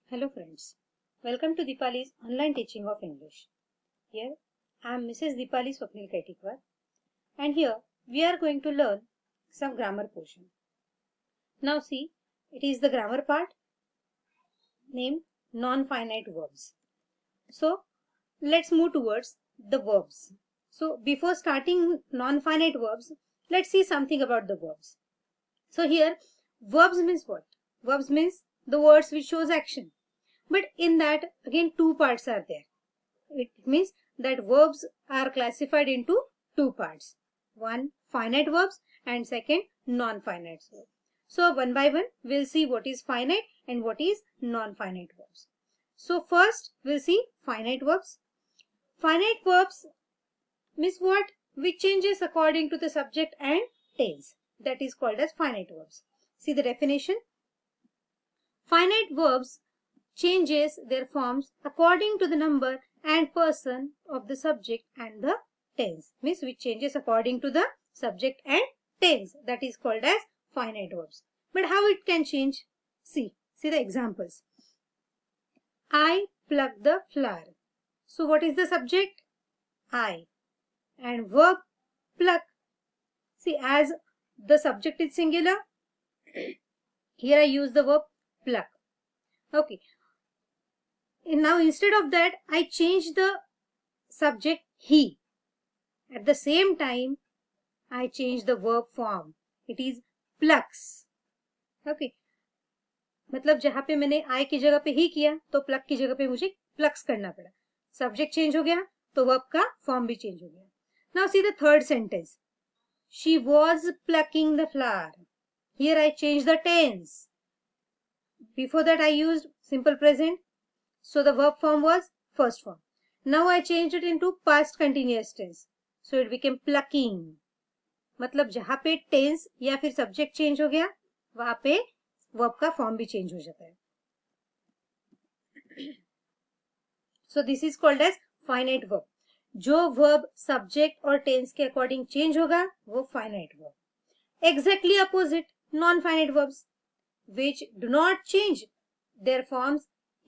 Hello friends, welcome to Deepali's online teaching of English. Here I am Mrs. Deepali Swapnil Kaitikar and here we are going to learn some grammar portion. Now see, it is the grammar part named non-finite verbs. So let's move towards the verbs. So before starting non-finite verbs, let's see something about the verbs. So here verbs means what? Verbs means the words which shows action. But in that again two parts are there. It means that verbs are classified into two parts. One finite verbs and second non-finite verbs. So one by one we'll see what is finite and what is non-finite verbs. So first we'll see finite verbs. Finite verbs means what? Which changes according to the subject and tense. That is called as finite verbs. See the definition. Finite verbs changes their forms according to the number and person of the subject and the tense. Means which changes according to the subject and tense. That is called as finite verbs. But how it can change? See the examples. I pluck the flower. So what is the subject? I. And verb pluck. See, as the subject is singular, here I use the verb pluck. Okay. And now instead of that, I change the subject he. At the same time, I change the verb form. It is plucks. Okay. मतलब जहां पे मैंने I की जगह पे ही किया तो pluck की जगह पे मुझे plucks करना पड़ा. Subject change हो गया तो verb का form भी change हो गया. Now see the third sentence. She was plucking the flower. Here I changed the tense. Before that I used simple present. So the verb form was first form. Now I changed it into past continuous tense. So it became plucking. मतलब जहां पे tense या फिर subject change हो गया वहां पे verb का फॉर्म भी चेंज हो जाता है. So this is called as finite verb. जो वर्ब सब्जेक्ट और टेंस के अकॉर्डिंग चेंज होगा वो finite verb. Exactly opposite non finite verbs which do not change their forms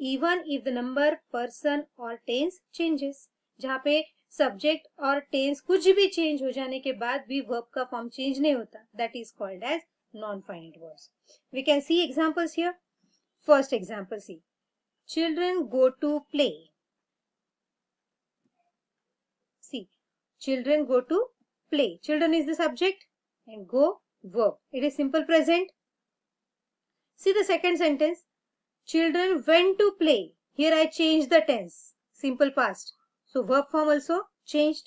even if the number, person or tense changes. जहाँ पे subject और tense कुछ भी चेंज हो जाने के बाद भी वर्ब का फॉर्म चेंज नहीं होता. That is called as non finite verbs. We can see examples here. First example see. Children go to play. See children go to play. Children is the subject and go verb. It is simple present. See the second sentence. Children went to play. Here I changed the tense. Simple past. So verb form also changed.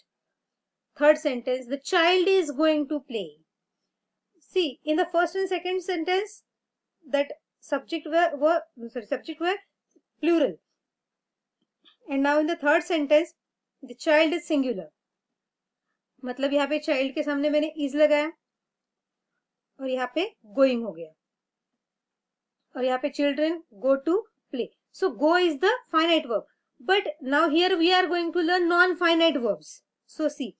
Third sentence. The child is going to play. See, in the first and second sentence, that subject were plural. And now in the third sentence, the child is singular. मतलब यहाँ पे child के सामने मैंने is लगाया और यहाँ पे going हो गया. और यहाँ पे children go to play. So go is the finite verb. But now here we are going to learn non-finite verbs. So see,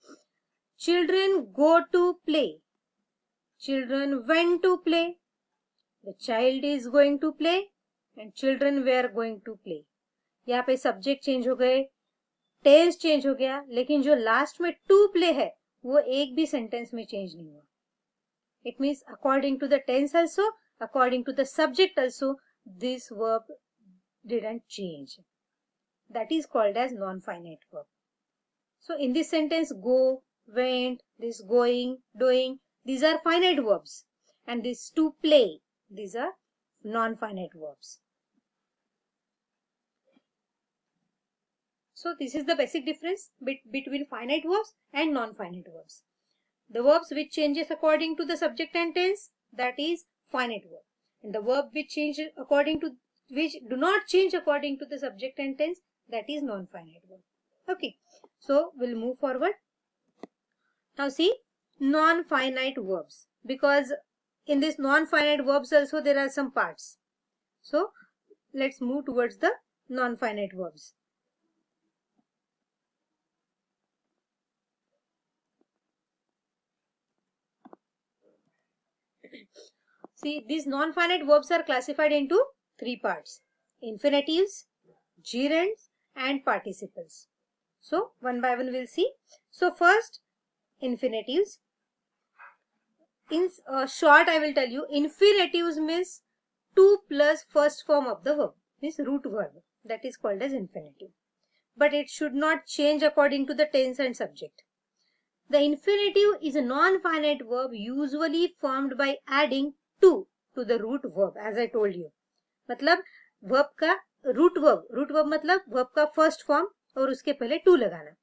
children go to play. Children went to play. The child is going to play. And children were going to play. यहाँ पे subject change हो गए, tense change हो गया, लेकिन जो last में to play है वो एक भी sentence में change नहीं हुआ. It means according to the tense also, according to the subject also, this verb didn't change. That is called as non-finite verb. So in this sentence, go, went, this going, doing, these are finite verbs. And this to play, these are non-finite verbs. So this is the basic difference between finite verbs and non-finite verbs. The verbs which changes according to the subject and tense, that is finite verb. And the verb which do not change according to the subject and tense, that is non-finite verb. Okay, so we'll move forward. Now see non-finite verbs, because in this non-finite verbs also there are some parts. So let's move towards the non-finite verbs. See, these non-finite verbs are classified into three parts. infinitives, gerunds and participles. So one by one we'll see. So first, infinitives. In short, I will tell you, infinitives means 2 plus first form of the verb, means root verb. That is called as infinitive. But it should not change according to the tense and subject. The infinitive is a non-finite verb usually formed by adding to the root verb, as I told you. मतलब verb का root verb मतलब verb का first form और उसके पहले to लगाना.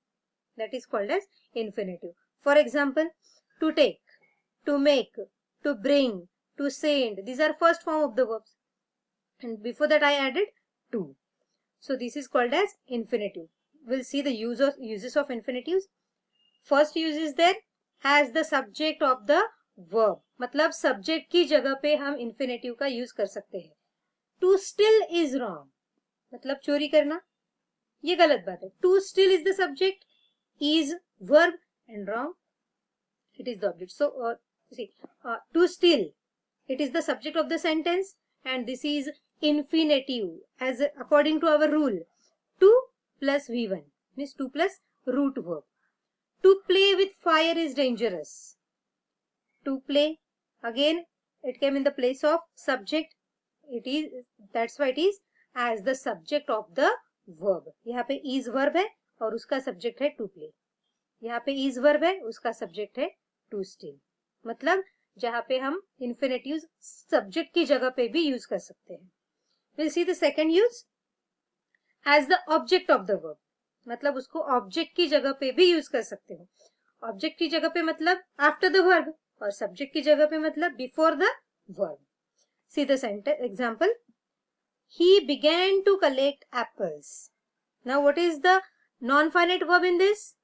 That is called as infinitive. For example, to take, to make, to bring, to send. These are first form of the verbs. And before that I added to. So this is called as infinitive. We'll see the uses of infinitives. First use is there as the subject of the verb. मतलब subject की जगह पे हम infinitive का use कर सकते हैं. To steal is wrong. मतलब चोरी करना ये गलत बात है. To steal is the subject, is verb and wrong it is the object. So see, to steal, it is the subject of the sentence and this is infinitive as according to our rule. 2 plus V1 means 2 plus root verb. To play with fire is dangerous. To play, again it came in the place of subject. It is, that's why it is as the subject of the verb. यहाँ पे is verb है और उसका subject है to play. यहाँ पे is verb है उसका subject है to steal. मतलब जहाँ पे हम infinitives subject की जगह पे भी use कर सकते हैं. We'll see the second use as the object of the verb. मतलब उसको object की जगह पे भी use कर सकते हो. Object की जगह पे मतलब after the verb और subject की जगह पे मतलब before the verb. See the sentence example. He began to collect apples. Now what is the non-finite verb in this?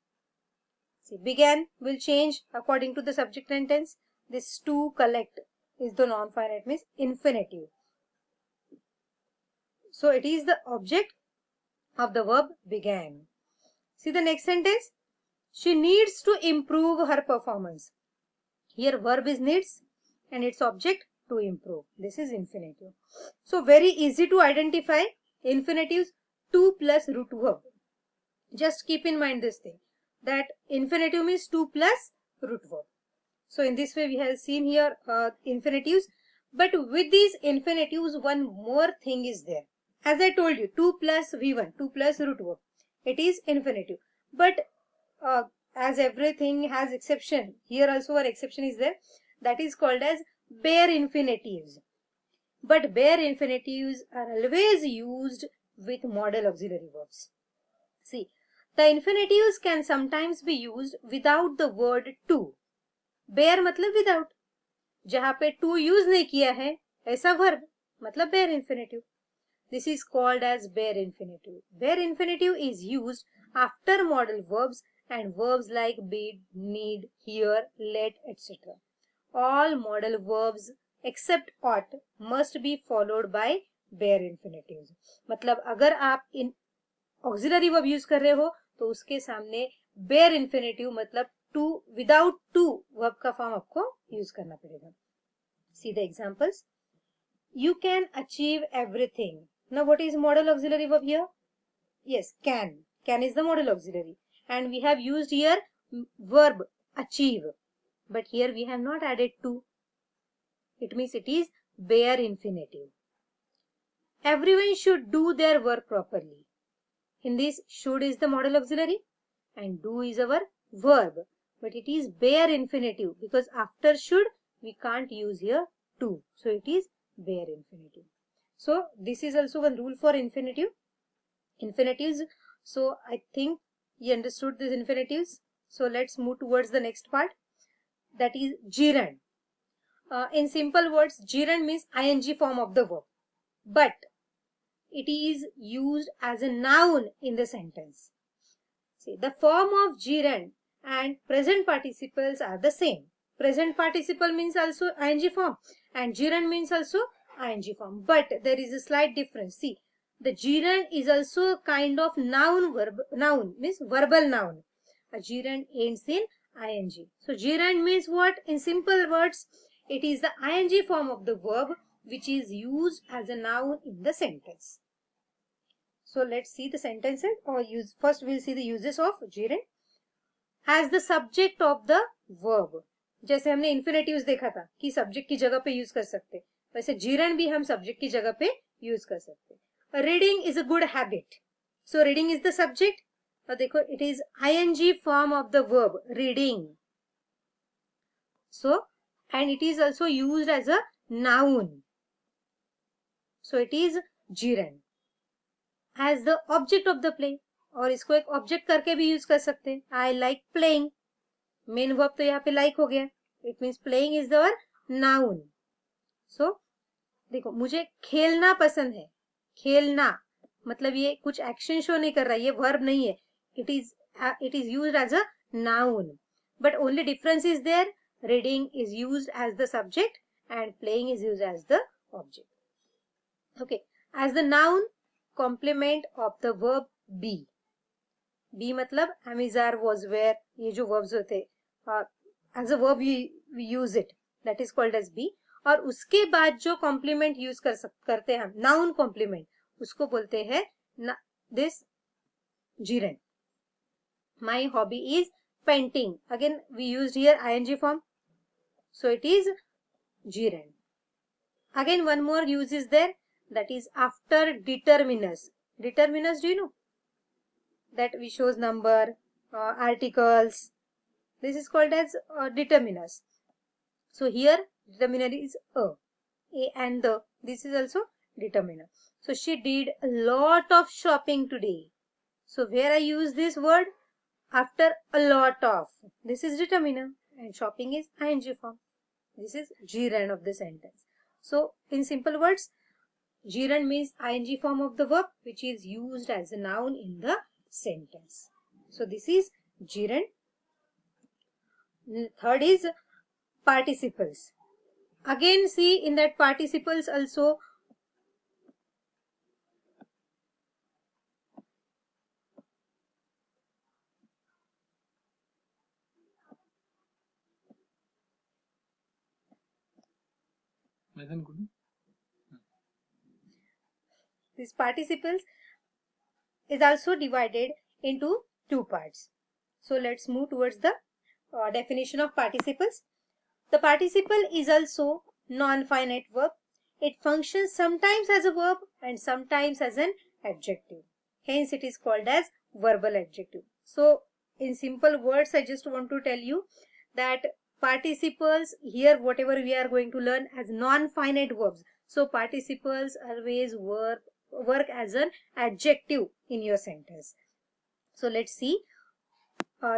See, began will change according to the subject and tense. This to collect is the non-finite means infinitive. So it is the object of the verb began. See the next sentence. She needs to improve her performance. Here verb is needs and its object to improve. This is infinitive. So very easy to identify infinitives 2 plus root verb. Just keep in mind this thing that infinitive means 2 plus root verb. So in this way we have seen here infinitives. But with these infinitives one more thing is there. As I told you 2 plus V1, 2 plus root verb. It is infinitive. But as everything has exception, here also an exception is there. That is called as bare infinitives. But bare infinitives are always used with modal auxiliary verbs. See, the infinitives can sometimes be used without the word to. Bare मतलब without. जहाँ पे to use नहीं किया है ऐसा verb मतलब bare infinitive. This is called as bare infinitive. Bare infinitive is used after modal verbs and verbs like bid, need, hear, let, etc. All modal verbs except ought must be followed by bare infinitives. मतलब अगर आप इन auxiliary verb use कर रहे हो तो उसके सामने bare infinitive मतलब to without to verb का form आपको use करना पड़ेगा. See the examples. You can achieve everything. Now what is modal auxiliary verb here? Yes, can. Can is the modal auxiliary. And we have used here verb achieve. But here we have not added to. It means it is bare infinitive. Everyone should do their work properly. In this, should is the modal auxiliary and do is our verb. But it is bare infinitive because after should we can't use here to. So it is bare infinitive. So this is also one rule for infinitive. Infinitives. So I think you understood these infinitives. So let's move towards the next part. That is gerund. In simple words, gerund means ing form of the verb. But it is used as a noun in the sentence. See, the form of gerund and present participles are the same. Present participle means also ing form and gerund means also ing form. But there is a slight difference. See, the gerund is also a kind of noun means verbal noun. A gerund ends in ing. So gerund means what? In simple words, it is the ing form of the verb which is used as a noun in the sentence. So let's see the sentences or use. First we'll see the uses of gerund as the subject of the verb. जैसे हमने infinitives देखा था कि subject की जगह पे use कर सकते, वैसे gerund भी हम सब्जेक्ट की जगह पे यूज कर सकते. Reading is a good habit. So reading is the subject और देखो it is ing form of the verb reading. So and it is also used as a noun. So it is gerund as the object of the play. और इसको एक object करके भी use कर सकते हैं. I like playing. Main verb तो यहाँ पे लाइक हो गया. It means playing is the noun. So देखो मुझे खेलना पसंद है. खेलना मतलब ये कुछ एक्शन शो नहीं कर रहा है, ये वर्ब नहीं है. It is used as a noun. But only difference is there. Reading is used as the subject and playing is used as the object. Okay, as the noun complement of the verb be. Be मतलब am, is, are, was, were, ये जो verbs होते as a verb we use it, that is called as be. और उसके बाद जो complement use करते हैं हम, noun complement, उसको बोलते हैं this gerund. My hobby is painting. Again we used here ing form. So it is gerund. Again one more use is there, that is after determinus. Determinus, do you know? That we shows number, articles. This is called as determinus. So here determiner is a and the. This is also determiner. So she did a lot of shopping today. So where I use this word? After a lot of. This is determiner and shopping is ing form. This is gerund of the sentence. So in simple words, gerund means ing form of the verb which is used as a noun in the sentence. So this is gerund. Third is participles. Again see in that participles also these participles is also divided into two parts. So let's move towards the definition of participles. The participle is also non-finite verb. It functions sometimes as a verb and sometimes as an adjective. Hence it is called as verbal adjective. So in simple words I just want to tell you that participles here, whatever we are going to learn as non-finite verbs. So participles always work as an adjective in your sentence. So let's see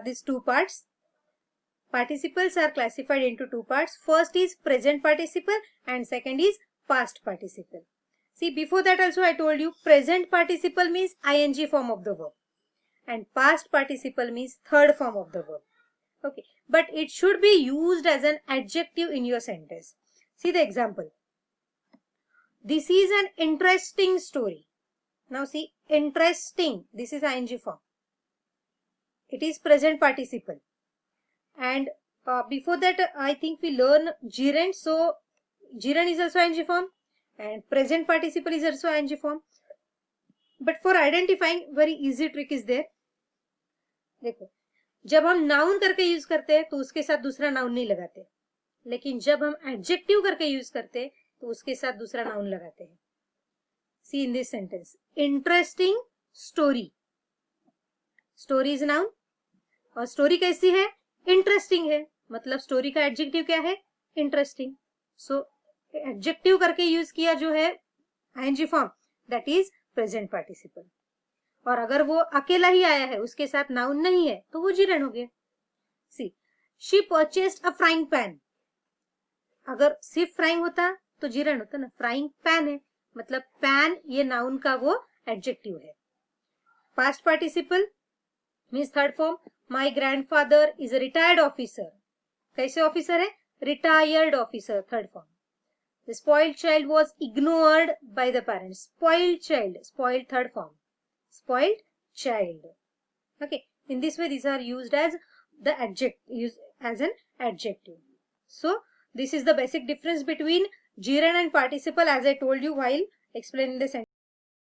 these two parts. Participles are classified into two parts. First is present participle and second is past participle. See, before that also I told you present participle means ing form of the verb and past participle means third form of the verb. Okay, but it should be used as an adjective in your sentence. See the example. This is an interesting story. Now see, interesting, this is ing form. It is present participle. And before that I think we learn gerund. So gerund is also ing form and present participle is also ing form. But for identifying, very easy trick is there. देखो, जब हम noun करके use करते हैं तो उसके साथ दूसरा नाउन नहीं लगाते, लेकिन जब हम एडजेक्टिव करके यूज करते हैं तो उसके साथ दूसरा नाउन लगाते हैं. See in this sentence, interesting story. Story is noun और स्टोरी कैसी है? इंटरेस्टिंग है. मतलब स्टोरी का एडजेक्टिव क्या है? इंटरेस्टिंग. सो एडजेक्टिव करके यूज किया जो है ING form, that is present participle. और अगर वो अकेला ही आया है, उसके साथ नाउन नहीं है, तो वो जिरन हो गया. See, she purchased a frying pan. अगर सिर्फ फ्राइंग होता तो जिरन होता ना. फ्राइंग पैन है, मतलब पैन ये नाउन का वो एडजेक्टिव है. Past participle means third form. My grandfather is a retired officer. कैसे ऑफिसर है? Retired officer, third form. The spoiled child was ignored by the parents. Spoiled child, spoiled third form. Spoiled child. Okay. In this way, these are used as the adjective, used as an adjective. So this is the basic difference between gerund and participle, as I told you while explaining the sentence.